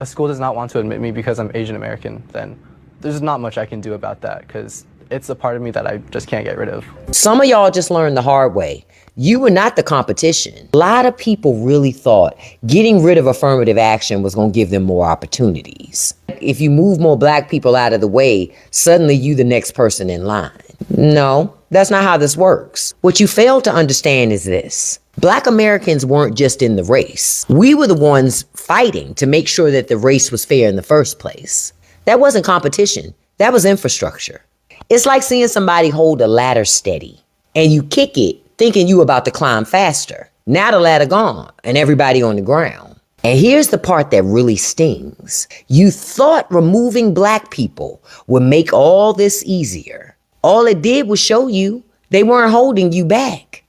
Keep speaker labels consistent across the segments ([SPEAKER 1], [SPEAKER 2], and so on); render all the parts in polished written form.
[SPEAKER 1] a school does not want to admit me because I'm Asian American, then there's not much I can do about that because it's a part of me that I just can't get rid of.
[SPEAKER 2] Some of y'all just learned the hard way. You were not the competition. A lot of people really thought getting rid of affirmative action was going to give them more opportunities. If you move more black people out of the way, suddenly you the next person in line. No, that's not how this works. What you fail to understand is this. Black Americans weren't just in the race. We were the ones fighting to make sure that the race was fair in the first place. That wasn't competition. That was infrastructure. It's like seeing somebody hold a ladder steady and you kick it thinking you about to climb faster. Now the ladder gone and everybody on the ground. And here's the part that really stings. You thought removing black people would make all this easier. All it did was show you they weren't holding you back.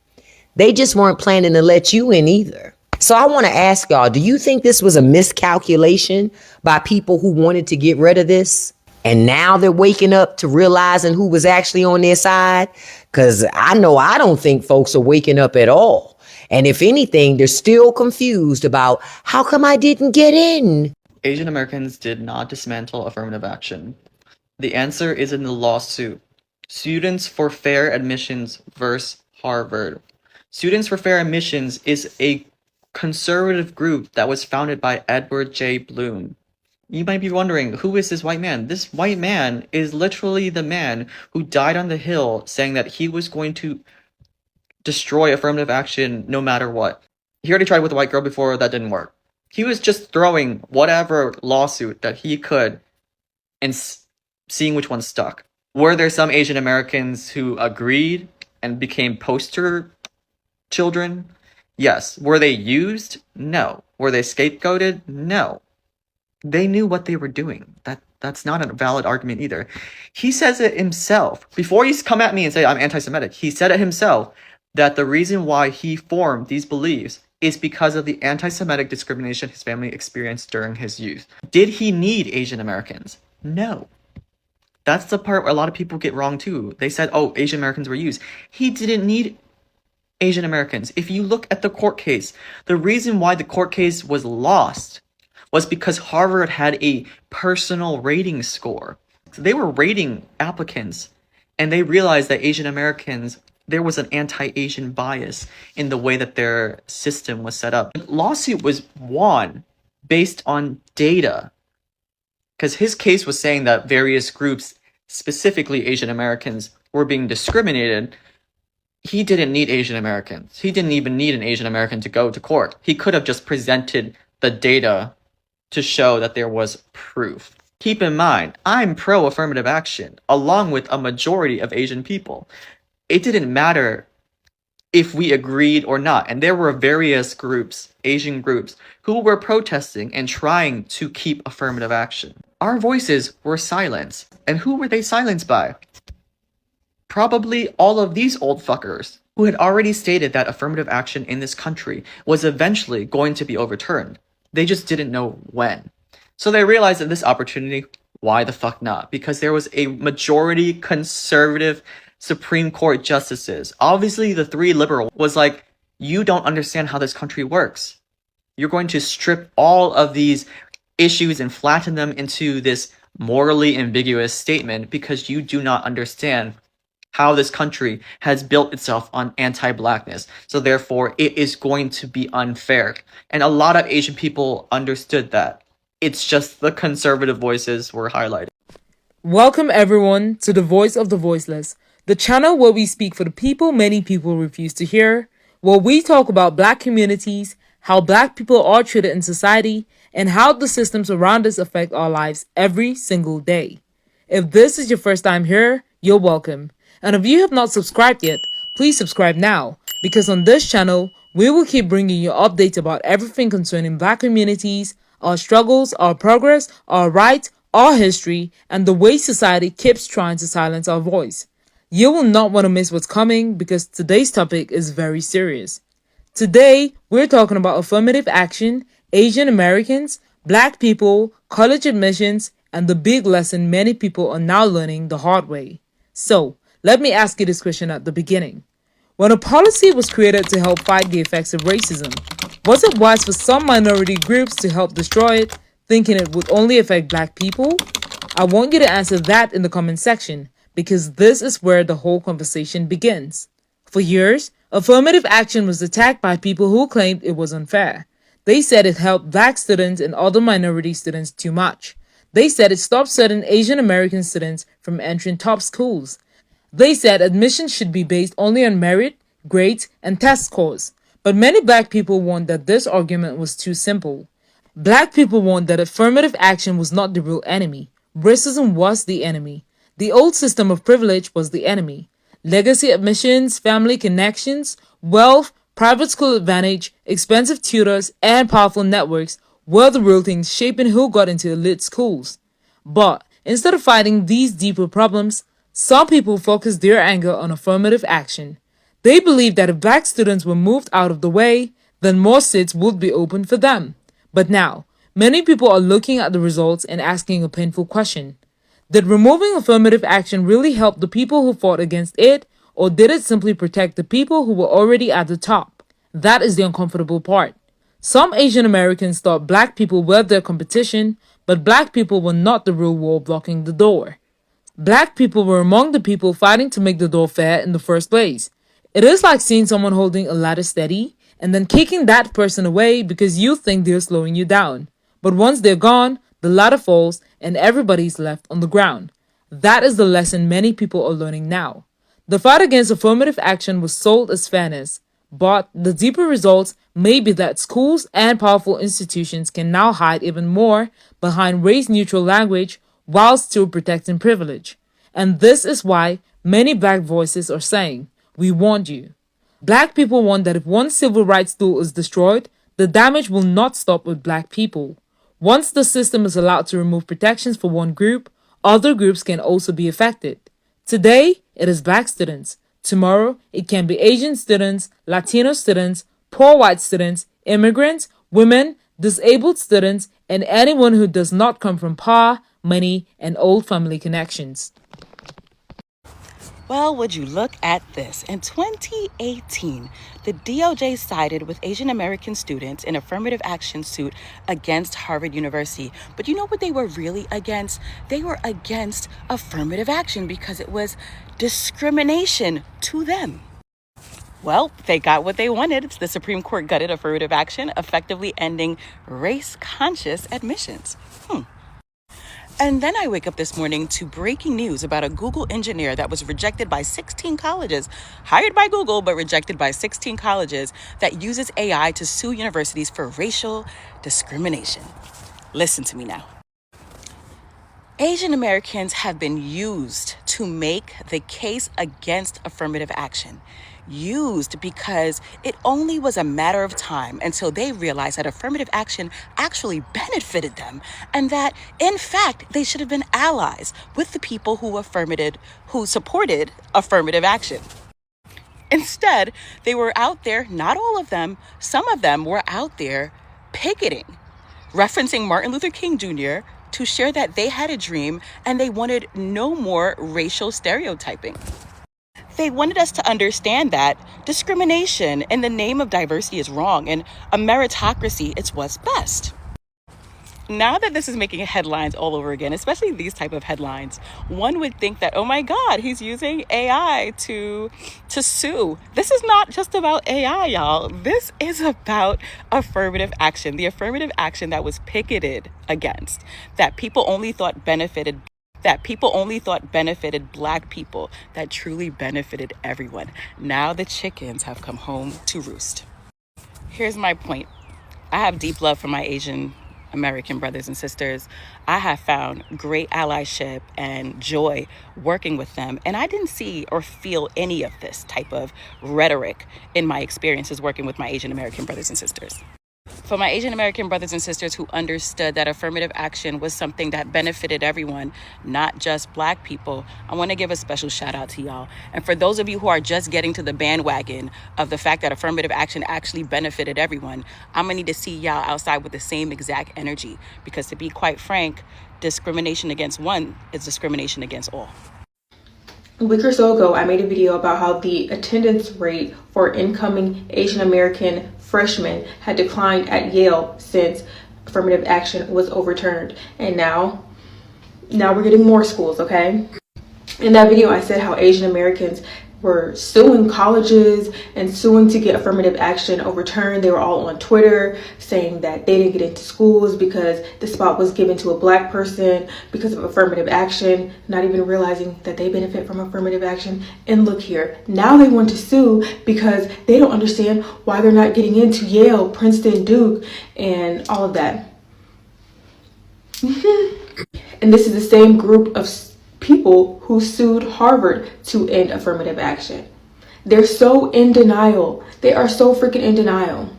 [SPEAKER 2] They just weren't planning to let you in either. So I want to ask y'all, do you think this was a miscalculation by people who wanted to get rid of this? And now they're waking up to realizing who was actually on their side? Because I know I don't think folks are waking up at all. And if anything, they're still confused about how come I didn't get in?
[SPEAKER 3] Asian Americans did not dismantle affirmative action. The answer is in the lawsuit. Students for Fair Admissions versus Harvard. Students for Fair Admissions is a conservative group that was founded by Edward J. Bloom. You might be wondering, who is this white man? This white man is literally the man who died on the Hill saying that he was going to destroy affirmative action no matter what. He already tried with a white girl before, that didn't work. He was just throwing whatever lawsuit that he could and seeing which one stuck. Were there some Asian Americans who agreed and became poster children? Yes. Were they used? No. Were they scapegoated? No. They knew what they were doing. That's not a valid argument either. He says it himself. Before he's come at me and say I'm anti-Semitic, he said it himself that the reason why he formed these beliefs is because of the anti-Semitic discrimination his family experienced during his youth. Did he need Asian Americans? No. That's the part where a lot of people get wrong too. They said, oh, Asian Americans were used. He didn't need Asian Americans. If you look at the court case, the reason why the court case was lost was because Harvard had a personal rating score. So they were rating applicants, and they realized that Asian Americans, there was an anti-Asian bias in the way that their system was set up. The lawsuit was won based on data, because his case was saying that various groups, specifically Asian Americans, were being discriminated. He didn't need Asian Americans. He didn't even need an Asian American to go to court. He could have just presented the data to show that there was proof. Keep in mind, I'm pro-affirmative action, along with a majority of Asian people. It didn't matter if we agreed or not, and there were various groups, Asian groups, who were protesting and trying to keep affirmative action. Our voices were silenced, and who were they silenced by? Probably all of these old fuckers who had already stated that affirmative action in this country was eventually going to be overturned. They just didn't know when. So they realized that this opportunity, why the fuck not? Because there was a majority conservative Supreme Court justices. Obviously, the three liberal was like, you don't understand how this country works. You're going to strip all of these issues and flatten them into this morally ambiguous statement because you do not understand how this country has built itself on anti-blackness. So therefore, it is going to be unfair. And a lot of Asian people understood that. It's just the conservative voices were highlighted.
[SPEAKER 4] Welcome everyone to The Voice of the Voiceless, the channel where we speak for the people many people refuse to hear, where we talk about black communities, how black people are treated in society, and how the systems around us affect our lives every single day. If this is your first time here, you're welcome. And if you have not subscribed yet, please subscribe now, because on this channel, we will keep bringing you updates about everything concerning black communities, our struggles, our progress, our rights, our history, and the way society keeps trying to silence our voice. You will not want to miss what's coming because today's topic is very serious. Today, we're talking about affirmative action, Asian Americans, black people, college admissions, and the big lesson many people are now learning the hard way. So, let me ask you this question at the beginning. When a policy was created to help fight the effects of racism, was it wise for some minority groups to help destroy it? thinking it would only affect Black people? I want you to answer that in the comment section, because this is where the whole conversation begins. For years, affirmative action was attacked by people who claimed it was unfair. They said it helped Black students and other minority students too much. They said it stopped certain Asian American students from entering top schools. They said admissions should be based only on merit, grades, and test scores. But many Black people warned that this argument was too simple. Black people warned that affirmative action was not the real enemy. Racism was the enemy. The old system of privilege was the enemy. Legacy admissions, family connections, wealth, private school advantage, expensive tutors, and powerful networks were the real things shaping who got into elite schools. But instead of fighting these deeper problems, some people focused their anger on affirmative action. They believed that if Black students were moved out of the way, then more seats would be open for them. But now, many people are looking at the results and asking a painful question. Did removing affirmative action really help the people who fought against it, or did it simply protect the people who were already at the top? That is the uncomfortable part. Some Asian Americans thought Black people were their competition, but Black people were not the real wall blocking the door. Black people were among the people fighting to make the door fair in the first place. It is like seeing someone holding a ladder steady and then kicking that person away because you think they're slowing you down. But once they're gone, the ladder falls and everybody's left on the ground. That is the lesson many people are learning now. The fight against affirmative action was sold as fairness, but the deeper results may be that schools and powerful institutions can now hide even more behind race-neutral language while still protecting privilege. And this is why many Black voices are saying, "We warned you." Black people want that if one civil rights tool is destroyed, the damage will not stop with Black people. Once the system is allowed to remove protections for one group, other groups can also be affected. Today, it is Black students. Tomorrow, it can be Asian students, Latino students, poor white students, immigrants, women, disabled students, and anyone who does not come from power, money, and old family connections.
[SPEAKER 5] Well, would you look at this? In 2018, the DOJ sided with Asian American students in affirmative action suit against Harvard University. But you know what they were really against? They were against affirmative action because it was discrimination to them. Well, they got what they wanted. The Supreme Court gutted affirmative action, effectively ending race-conscious admissions. And then I wake up this morning to breaking news about a Google engineer that was rejected by 16 colleges, hired by Google, but rejected by 16 colleges, that uses AI to sue universities for racial discrimination. Listen to me now. Asian Americans have been used to make the case against affirmative action. Used because it only was a matter of time until they realized that affirmative action actually benefited them, and that, in fact, they should have been allies with the people who supported affirmative action. Instead, they were out there, not all of them, some of them were out there picketing, referencing Martin Luther King Jr. to share that they had a dream and they wanted no more racial stereotyping. They wanted us to understand that discrimination in the name of diversity is wrong, and a meritocracy is what's best. Now that this is making headlines all over again, especially these type of headlines, one would think that, oh my God, he's using AI to sue. This is not just about AI, y'all. This is about affirmative action, the affirmative action that was picketed against, that people only thought benefited Black people, that truly benefited everyone. Now the chickens have come home to roost. Here's my point. I have deep love for my Asian American brothers and sisters. I have found great allyship and joy working with them. And I didn't see or feel any of this type of rhetoric in my experiences working with my Asian American brothers and sisters. For my Asian American brothers and sisters who understood that affirmative action was something that benefited everyone, not just Black people, I want to give a special shout out to y'all. And for those of you who are just getting to the bandwagon of the fact that affirmative action actually benefited everyone, I'm going to need to see y'all outside with the same exact energy. Because to be quite frank, discrimination against one is discrimination against all.
[SPEAKER 6] A week or so ago, I made a video about how the attendance rate for incoming Asian American freshmen had declined at Yale since affirmative action was overturned. And now we're getting more schools, okay? In that video, I said how Asian Americans were suing colleges and suing to get affirmative action overturned. They were all on Twitter saying that they didn't get into schools because the spot was given to a black person because of affirmative action, not even realizing that they benefit from affirmative action. And look here, now they want to sue because they don't understand why they're not getting into Yale, Princeton, Duke, and all of that. And this is the same group of people who sued Harvard to end affirmative action. They're so in denial. They are so freaking in denial.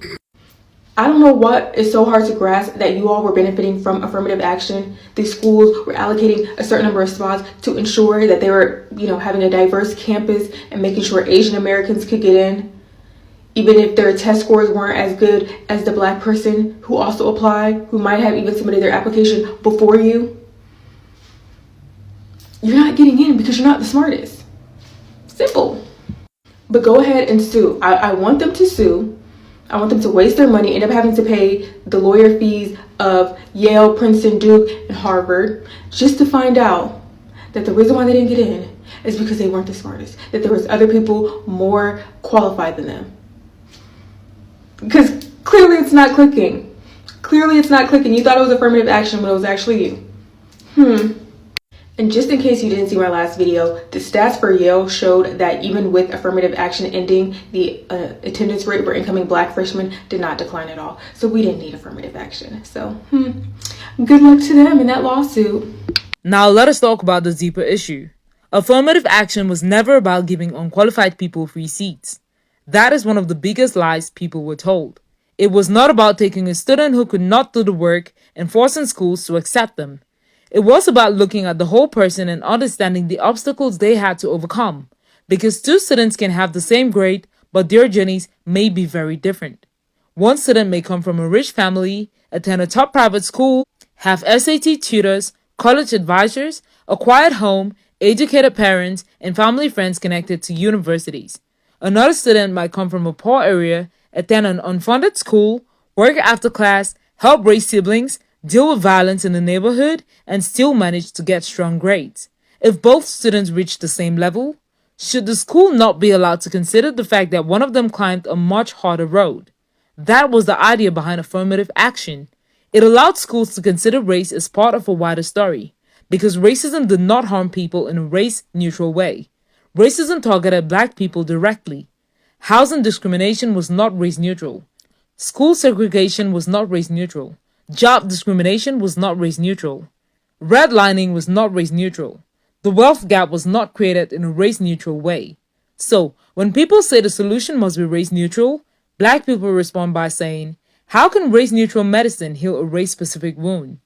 [SPEAKER 6] I don't know what is so hard to grasp that you all were benefiting from affirmative action. These schools were allocating a certain number of spots to ensure that they were, having a diverse campus and making sure Asian Americans could get in, even if their test scores weren't as good as the black person who also applied, who might have even submitted their application before you. You're not getting in because you're not the smartest. Simple. But go ahead and sue. I want them to sue. I want them to waste their money, end up having to pay the lawyer fees of Yale, Princeton, Duke, and Harvard, just to find out that the reason why they didn't get in is because they weren't the smartest, that there was other people more qualified than them. Because clearly it's not clicking. Clearly it's not clicking. You thought it was affirmative action when it was actually you. And just in case you didn't see my last video, the stats for Yale showed that even with affirmative action ending, the attendance rate for incoming black freshmen did not decline at all. So we didn't need affirmative action. So good luck to them in that lawsuit.
[SPEAKER 4] Now let us talk about the deeper issue. Affirmative action was never about giving unqualified people free seats. That is one of the biggest lies people were told. It was not about taking a student who could not do the work and forcing schools to accept them. It was about looking at the whole person and understanding the obstacles they had to overcome. Because two students can have the same grade, but their journeys may be very different. One student may come from a rich family, attend a top private school, have SAT tutors, college advisors, a quiet home, educated parents, and family friends connected to universities. Another student might come from a poor area, attend an unfunded school, work after class, help raise siblings, deal with violence in the neighborhood, and still manage to get strong grades. If both students reach the same level, should the school not be allowed to consider the fact that one of them climbed a much harder road? That was the idea behind affirmative action. It allowed schools to consider race as part of a wider story, because racism did not harm people in a race-neutral way. Racism targeted black people directly. Housing discrimination was not race-neutral. School segregation was not race-neutral. Job discrimination was not race-neutral. Redlining was not race-neutral. The wealth gap was not created in a race-neutral way. So, when people say the solution must be race-neutral, black people respond by saying, how can race-neutral medicine heal a race-specific wound?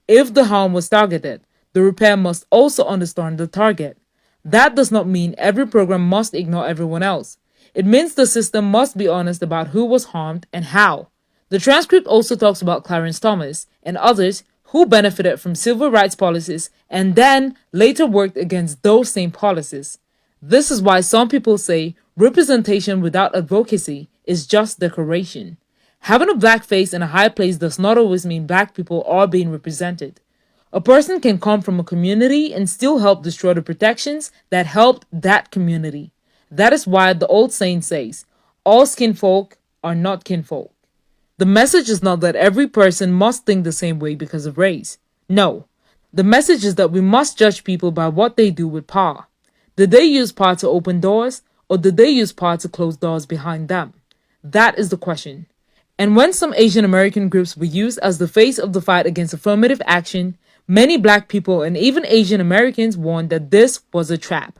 [SPEAKER 4] If the harm was targeted, the repair must also understand the target. That does not mean every program must ignore everyone else. It means the system must be honest about who was harmed and how. The transcript also talks about Clarence Thomas and others who benefited from civil rights policies and then later worked against those same policies. This is why some people say representation without advocacy is just decoration. Having a black face in a high place does not always mean black people are being represented. A person can come from a community and still help destroy the protections that helped that community. That is why the old saying says, all skinfolk are not kinfolk. The message is not that every person must think the same way because of race. No. The message is that we must judge people by what they do with power. Did they use power to open doors, or did they use power to close doors behind them? That is the question. And when some Asian American groups were used as the face of the fight against affirmative action, many black people and even Asian Americans warned that this was a trap.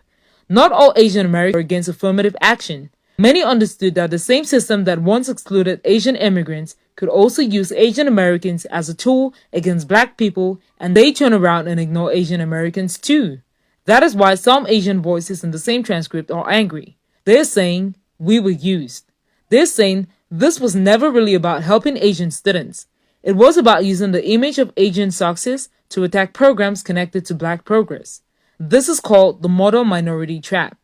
[SPEAKER 4] Not all Asian Americans were against affirmative action. Many understood that the same system that once excluded Asian immigrants could also use Asian Americans as a tool against black people, and they turn around and ignore Asian Americans too. That is why some Asian voices in the same transcript are angry. They're saying, we were used. They're saying this was never really about helping Asian students. It was about using the image of Asian success to attack programs connected to black progress. This is called the model minority trap.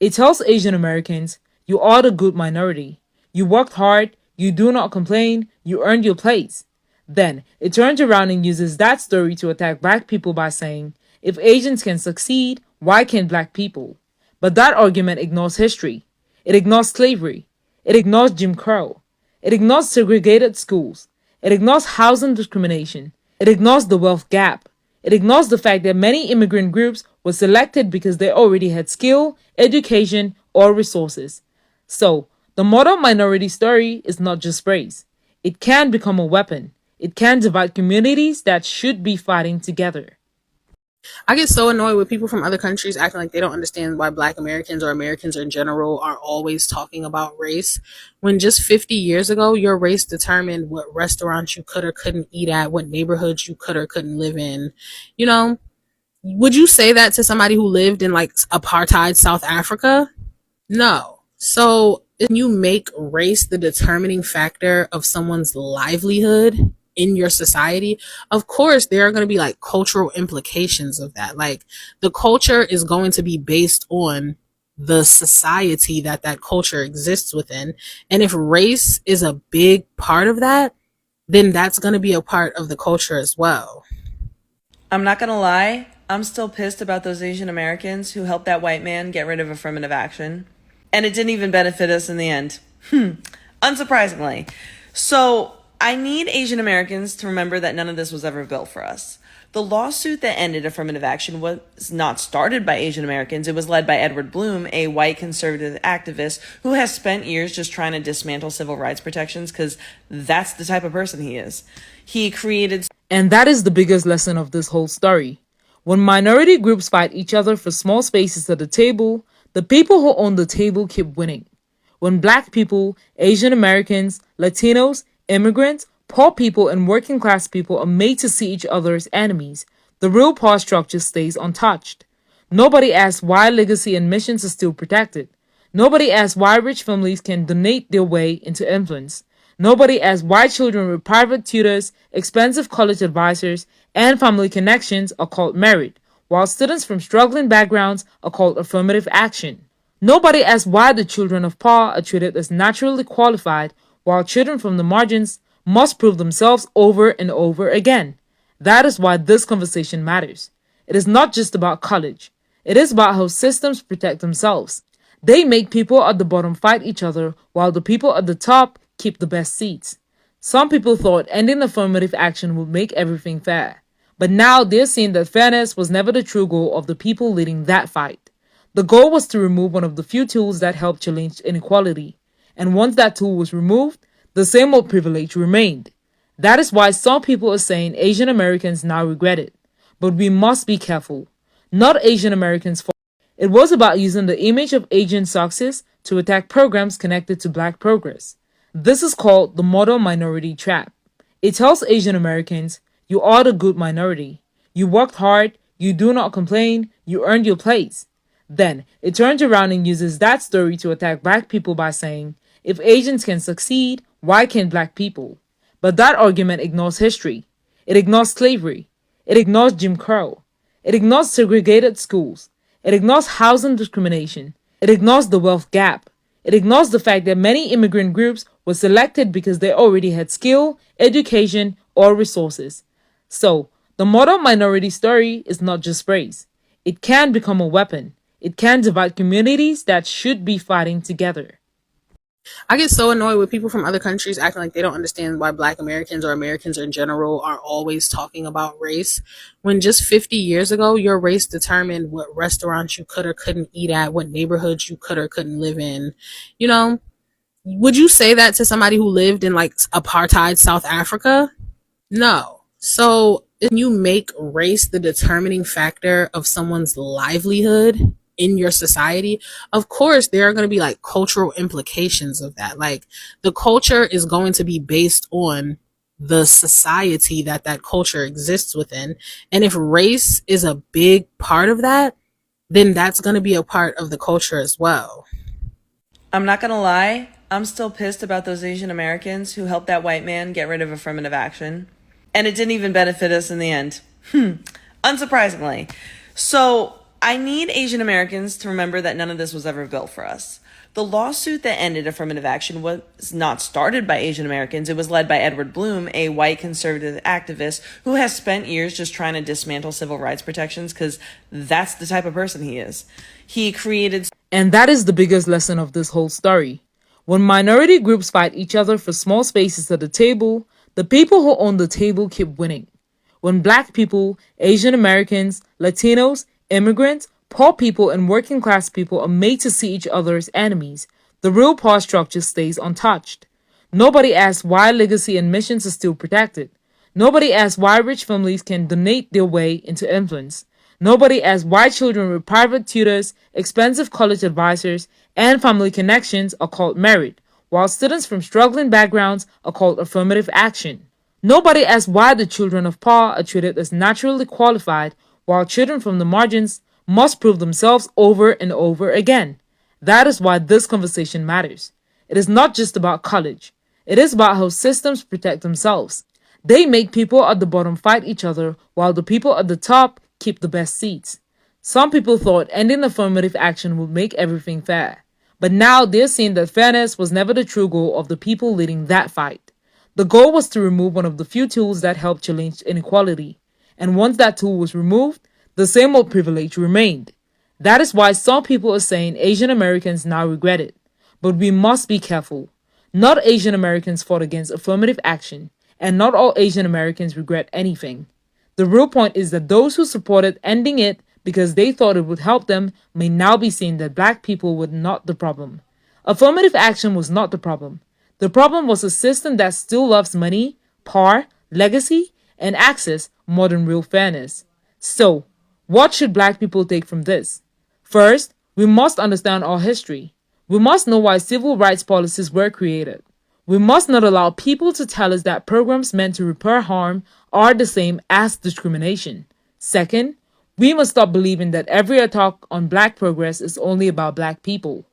[SPEAKER 4] It tells Asian Americans, you are the good minority. You worked hard, you do not complain, you earned your place. Then it turns around and uses that story to attack black people by saying, if Asians can succeed, why can't black people? But that argument ignores history. It ignores slavery. It ignores Jim Crow. It ignores segregated schools. It ignores housing discrimination. It ignores the wealth gap. It ignores the fact that many immigrant groups were selected because they already had skill, education, or resources. So, the model minority story is not just praise. It can become a weapon. It can divide communities that should be fighting together.
[SPEAKER 7] I get so annoyed with people from other countries acting like they don't understand why Black Americans or Americans in general are always talking about race. When just 50 years ago, your race determined what restaurants you could or couldn't eat at, what neighborhoods you could or couldn't live in. You know, would you say that to somebody who lived in like apartheid South Africa? No. So if you make race the determining factor of someone's livelihood in your society, of course there are going to be like cultural implications of that. Like the culture is going to be based on the society that that culture exists within. And if race is a big part of that, then that's going to be a part of the culture as well.
[SPEAKER 8] I'm not gonna lie, I'm still pissed about those Asian Americans who helped that white man get rid of affirmative action. And it didn't even benefit us in the end. Unsurprisingly. So, I need Asian Americans to remember that none of this was ever built for us. The lawsuit that ended affirmative action was not started by Asian Americans. It was led by Edward Bloom, a white conservative activist who has spent years just trying to dismantle civil rights protections because that's the type of person he is. He created...
[SPEAKER 4] And that is the biggest lesson of this whole story. When minority groups fight each other for small spaces at the table, the people who own the table keep winning. When black people, Asian Americans, Latinos, immigrants, poor people, and working class people are made to see each other as enemies, the real power structure stays untouched. Nobody asks why legacy and missions are still protected. Nobody asks why rich families can donate their way into influence. Nobody asks why children with private tutors, expensive college advisors, and family connections are called merit, while students from struggling backgrounds are called affirmative action. Nobody asks why the children of power are treated as naturally qualified, while children from the margins must prove themselves over and over again. That is why this conversation matters. It is not just about college. It is about how systems protect themselves. They make people at the bottom fight each other, while the people at the top keep the best seats. Some people thought ending affirmative action would make everything fair. But now they're seeing that fairness was never the true goal of the people leading that fight. The goal was to remove one of the few tools that helped challenge inequality. And once that tool was removed, the same old privilege remained. That is why some people are saying Asian Americans now regret it. But we must be careful. Not Asian Americans' fault. It was about using the image of Asian success to attack programs connected to black progress. This is called the model minority trap. It tells Asian Americans, you are the good minority. You worked hard, you do not complain, you earned your place. Then, it turns around and uses that story to attack black people by saying, if Asians can succeed, why can't black people? But that argument ignores history. It ignores slavery. It ignores Jim Crow. It ignores segregated schools. It ignores housing discrimination. It ignores the wealth gap. It ignores the fact that many immigrant groups were selected because they already had skill, education, or resources. So, the model minority story is not just praise. It can become a weapon. It can divide communities that should be fighting together.
[SPEAKER 7] I get so annoyed with people from other countries acting like they don't understand why Black Americans or Americans in general are always talking about race. When just 50 years ago, your race determined what restaurants you could or couldn't eat at, what neighborhoods you could or couldn't live in. You know, would you say that to somebody who lived in like apartheid South Africa? No. So if you make race the determining factor of someone's livelihood in your society, of course there are going to be like cultural implications of that. Like the culture is going to be based on the society that that culture exists within. And if race is a big part of that, then that's going to be a part of the culture as well.
[SPEAKER 8] I'm not gonna lie, I'm still pissed about those Asian Americans who helped that white man get rid of affirmative action. And it didn't even benefit us in the end. Unsurprisingly. So, I need Asian Americans to remember that none of this was ever built for us. The lawsuit that ended affirmative action was not started by Asian Americans. It was led by Edward Bloom, a white conservative activist who has spent years just trying to dismantle civil rights protections because that's the type of person he is. He created...
[SPEAKER 4] And that is the biggest lesson of this whole story. When minority groups fight each other for small spaces at the table, the people who own the table keep winning. When Black people, Asian Americans, Latinos, immigrants, poor people, and working class people are made to see each other as enemies, the real power structure stays untouched. Nobody asks why legacy and missions are still protected. Nobody asks why rich families can donate their way into influence. Nobody asks why children with private tutors, expensive college advisors, and family connections are called merit, while students from struggling backgrounds are called affirmative action. Nobody asks why the children of poor are treated as naturally qualified, while children from the margins must prove themselves over and over again. That is why this conversation matters. It is not just about college. It is about how systems protect themselves. They make people at the bottom fight each other, while the people at the top keep the best seats. Some people thought ending affirmative action would make everything fair. But now they're seeing that fairness was never the true goal of the people leading that fight. The goal was to remove one of the few tools that help challenge inequality. And once that tool was removed, the same old privilege remained. That is why some people are saying Asian Americans now regret it. But we must be careful. Not Asian Americans fought against affirmative action, and not all Asian Americans regret anything. The real point is that those who supported ending it because they thought it would help them may now be seeing that Black people were not the problem. Affirmative action was not the problem. The problem was a system that still loves money, power, legacy, and access more than real fairness. So, what should Black people take from this? First, we must understand our history. We must know why civil rights policies were created. We must not allow people to tell us that programs meant to repair harm are the same as discrimination. Second, we must stop believing that every attack on Black progress is only about Black people.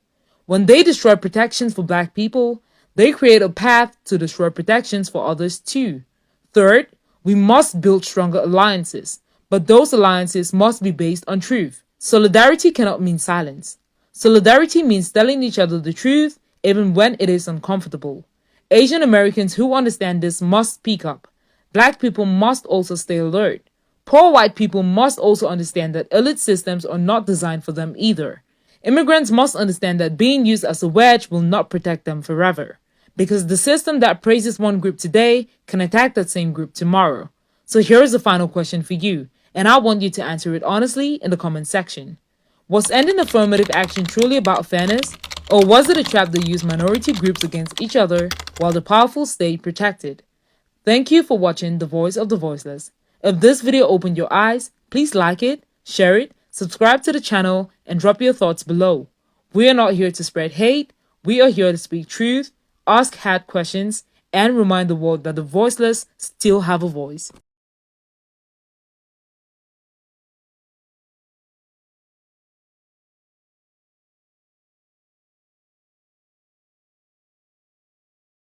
[SPEAKER 4] When they destroy protections for Black people, they create a path to destroy protections for others too. Third, we must build stronger alliances, but those alliances must be based on truth. Solidarity cannot mean silence. Solidarity means telling each other the truth, even when it is uncomfortable. Asian Americans who understand this must speak up. Black people must also stay alert. Poor white people must also understand that elite systems are not designed for them either. Immigrants must understand that being used as a wedge will not protect them forever, because the system that praises one group today can attack that same group tomorrow. So here is the final question for you, and I want you to answer it honestly in the comment section. Was ending affirmative action truly about fairness, or was it a trap that used minority groups against each other while the powerful stayed protected? Thank you for watching The Voice of the Voiceless. If this video opened your eyes, please like it, share it, subscribe to the channel, and drop your thoughts below. We are not here to spread hate, we are here to speak truth, ask hard questions, and remind the world that the voiceless still have a voice.